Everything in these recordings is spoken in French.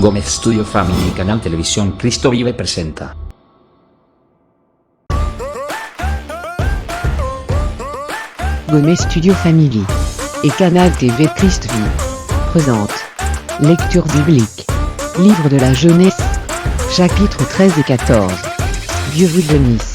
Gómez Studio Family, Canal Televisión Cristo Vive presenta. Gómez Studio Family et Canal TV Christ Vie présente lecture biblique, livre de la jeunesse, chapitres 13 et 14. Dieu vous bénisse.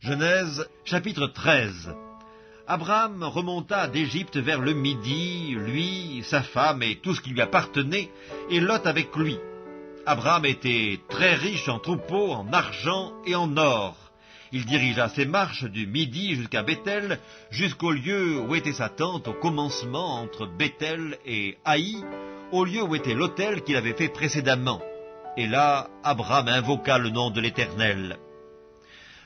Genèse, chapitre 13. Abraham remonta d'Égypte vers le midi, lui, sa femme et tout ce qui lui appartenait, et Lot avec lui. Abraham était très riche en troupeaux, en argent et en or. Il dirigea ses marches du midi jusqu'à Béthel, jusqu'au lieu où était sa tente au commencement entre Béthel et Haï, au lieu où était l'autel qu'il avait fait précédemment. Et là, Abraham invoqua le nom de l'Éternel.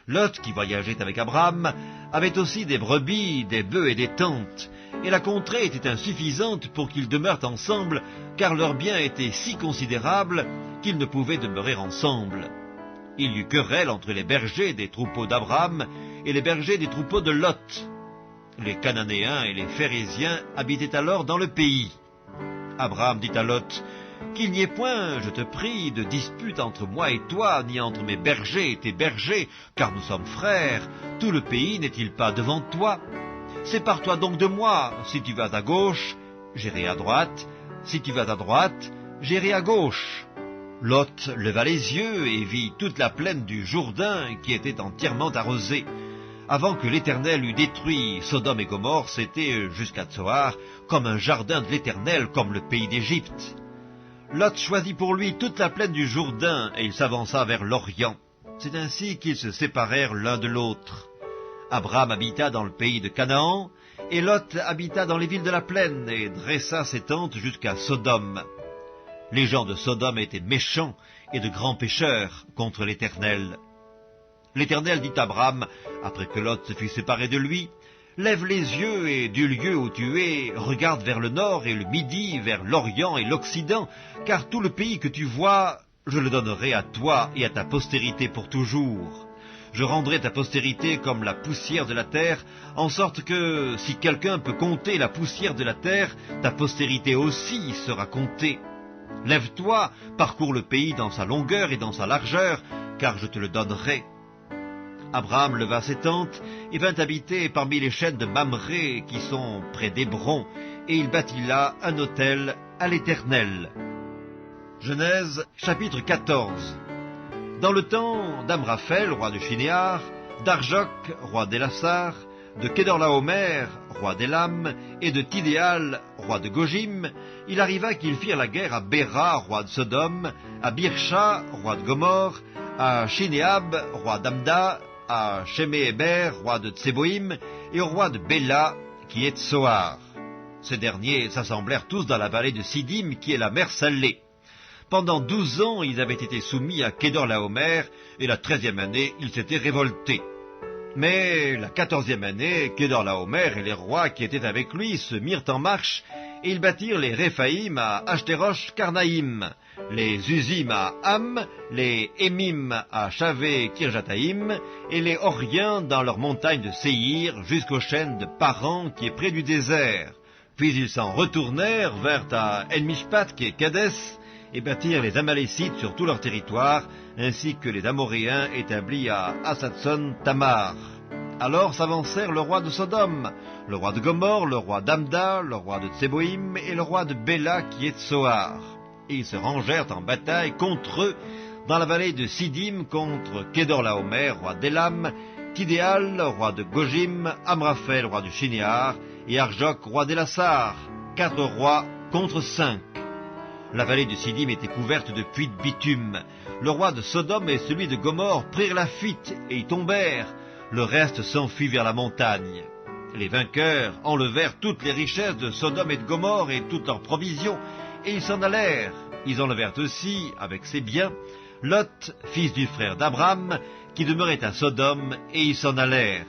Lot, qui voyageait avec Abraham, avait aussi des brebis, des bœufs et des tentes, et la contrée était insuffisante pour qu'ils demeurent ensemble, car leurs biens étaient si considérables qu'ils ne pouvaient demeurer ensemble. Il y eut querelle entre les bergers des troupeaux d'Abraham et les bergers des troupeaux de Lot. Les Cananéens et les Phérésiens habitaient alors dans le pays. Abraham dit à Lot: « Qu'il n'y ait point, je te prie, de dispute entre moi et toi, ni entre mes bergers et tes bergers, car nous sommes frères. Tout le pays n'est-il pas devant toi? Sépare-toi donc de moi. Si tu vas à gauche, j'irai à droite. Si tu vas à droite, j'irai à gauche. » Lot leva les yeux et vit toute la plaine du Jourdain qui était entièrement arrosée. Avant que l'Éternel eût détruit Sodome et Gomorrhe, c'était jusqu'à Tsoar, comme un jardin de l'Éternel, comme le pays d'Égypte. Lot choisit pour lui toute la plaine du Jourdain, et il s'avança vers l'Orient. C'est ainsi qu'ils se séparèrent l'un de l'autre. Abraham habita dans le pays de Canaan, et Lot habita dans les villes de la plaine, et dressa ses tentes jusqu'à Sodome. Les gens de Sodome étaient méchants et de grands pécheurs contre l'Éternel. L'Éternel dit à Abraham, après que Lot se fut séparé de lui: « Lève les yeux et du lieu où tu es, regarde vers le nord et le midi, vers l'Orient et l'Occident, car tout le pays que tu vois, je le donnerai à toi et à ta postérité pour toujours. Je rendrai ta postérité comme la poussière de la terre, en sorte que, si quelqu'un peut compter la poussière de la terre, ta postérité aussi sera comptée. Lève-toi, parcours le pays dans sa longueur et dans sa largeur, car je te le donnerai. » Abraham leva ses tentes et vint habiter parmi les chênes de Mamré qui sont près d'Hébron, et il bâtit là un autel à l'Éternel. Genèse, chapitre 14. Dans le temps d'Amraphel, roi de Shinéar, d'Arjok, roi d'Élassar, de Kédorlaomer, roi d'Élam, et de Tidéal, roi de Gojim, il arriva qu'ils firent la guerre à Béra, roi de Sodome, à Birsha, roi de Gomorrhe, à Shinéab, roi d'Amda, à Sheméhéber, roi de Tseboïm, et au roi de Béla, qui est Tsoar. Ces derniers s'assemblèrent tous dans la vallée de Sidim, qui est la mer Salée. Pendant 12 ans, ils avaient été soumis à Kédorlaomer, et la 13e année, ils s'étaient révoltés. Mais la 14e année, Kédorlaomer et les rois qui étaient avec lui se mirent en marche, et ils bâtirent les Réphaïm à Ashterosh Karnaïm, les Uzim à Ham, les Émim à Chavé Kirjataïm, et les Horiens dans leurs montagnes de Séhir, jusqu'aux chênes de Paran qui est près du désert. Puis ils s'en retournèrent vers à En-Mishpat qui est Kadès, et bâtirent les Amalécites sur tout leur territoire, ainsi que les Amoréens établis à Hasatson Tamar. Alors s'avancèrent le roi de Sodome, le roi de Gomorrhe, le roi d'Amda, le roi de Tseboïm et le roi de Béla qui est Tsoar. Et ils se rangèrent en bataille contre eux dans la vallée de Sidim contre Kédorlaomer, roi d'Élam, Tidéal, roi de Gojim, Amraphel, roi du Shinéar, et Arjok, roi d'Élassar, 4 rois contre 5. La vallée de Sidim était couverte de puits de bitume. Le roi de Sodome et celui de Gomorrhe prirent la fuite et y tombèrent. Le reste s'enfuit vers la montagne. Les vainqueurs enlevèrent toutes les richesses de Sodome et de Gomorrhe et toutes leurs provisions, et ils s'en allèrent. Ils enlevèrent aussi, avec ses biens, Lot, fils du frère d'Abraham, qui demeurait à Sodome, et ils s'en allèrent.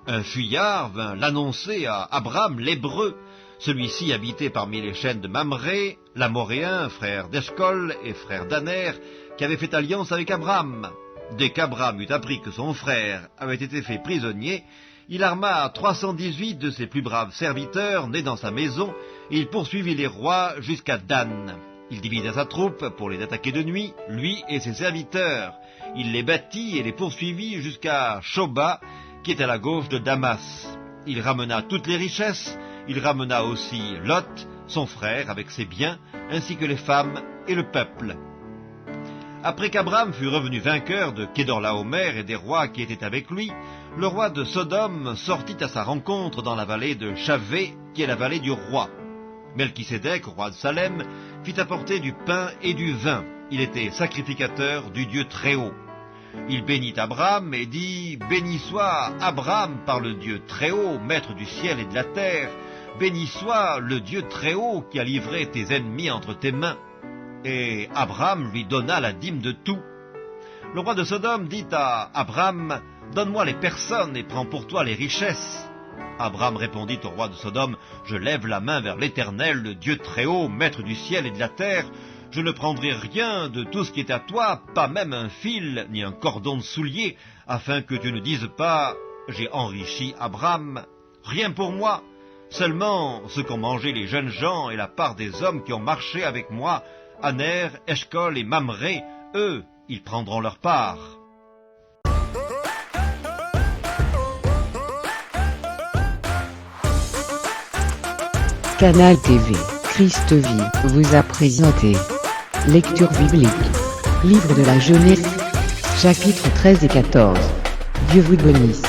Un fuyard vint l'annoncer à Abraham l'Hébreu. Celui-ci habitait parmi les chaînes de Mamré, l'Amoréen, frère d'Eshcol et frère d'Aner, qui avait fait alliance avec Abraham. Dès qu'Abraham eut appris que son frère avait été fait prisonnier, il arma 318 de ses plus braves serviteurs nés dans sa maison, et il poursuivit les rois jusqu'à Dan. Il divisa sa troupe pour les attaquer de nuit, lui et ses serviteurs. Il les battit et les poursuivit jusqu'à Shoba, qui est à la gauche de Damas. Il ramena toutes les richesses, il ramena aussi Lot, son frère, avec ses biens, ainsi que les femmes et le peuple. Après qu'Abraham fut revenu vainqueur de Kédorlaomer et des rois qui étaient avec lui, le roi de Sodome sortit à sa rencontre dans la vallée de Chavé, qui est la vallée du roi. Melchisédek, roi de Salem, fit apporter du pain et du vin. Il était sacrificateur du Dieu Très-Haut. Il bénit Abraham et dit « Béni soit Abraham par le Dieu Très-Haut, maître du ciel et de la terre. Béni soit le Dieu Très-Haut qui a livré tes ennemis entre tes mains. » Et Abraham lui donna la dîme de tout. Le roi de Sodome dit à Abraham « Donne-moi les personnes et prends pour toi les richesses. » Abraham répondit au roi de Sodome « Je lève la main vers l'Éternel, le Dieu Très-Haut, maître du ciel et de la terre. Je ne prendrai rien de tout ce qui est à toi, pas même un fil ni un cordon de soulier, afin que tu ne dises pas « J'ai enrichi Abraham ». Rien pour moi, seulement ce qu'ont mangé les jeunes gens et la part des hommes qui ont marché avec moi, Aner, Eshcol et Mamré, eux, ils prendront leur part. Canal TV, Christ Vie, vous a présenté Lecture biblique, Livre de la Jeunesse, chapitres 13 et 14. Dieu vous bénisse.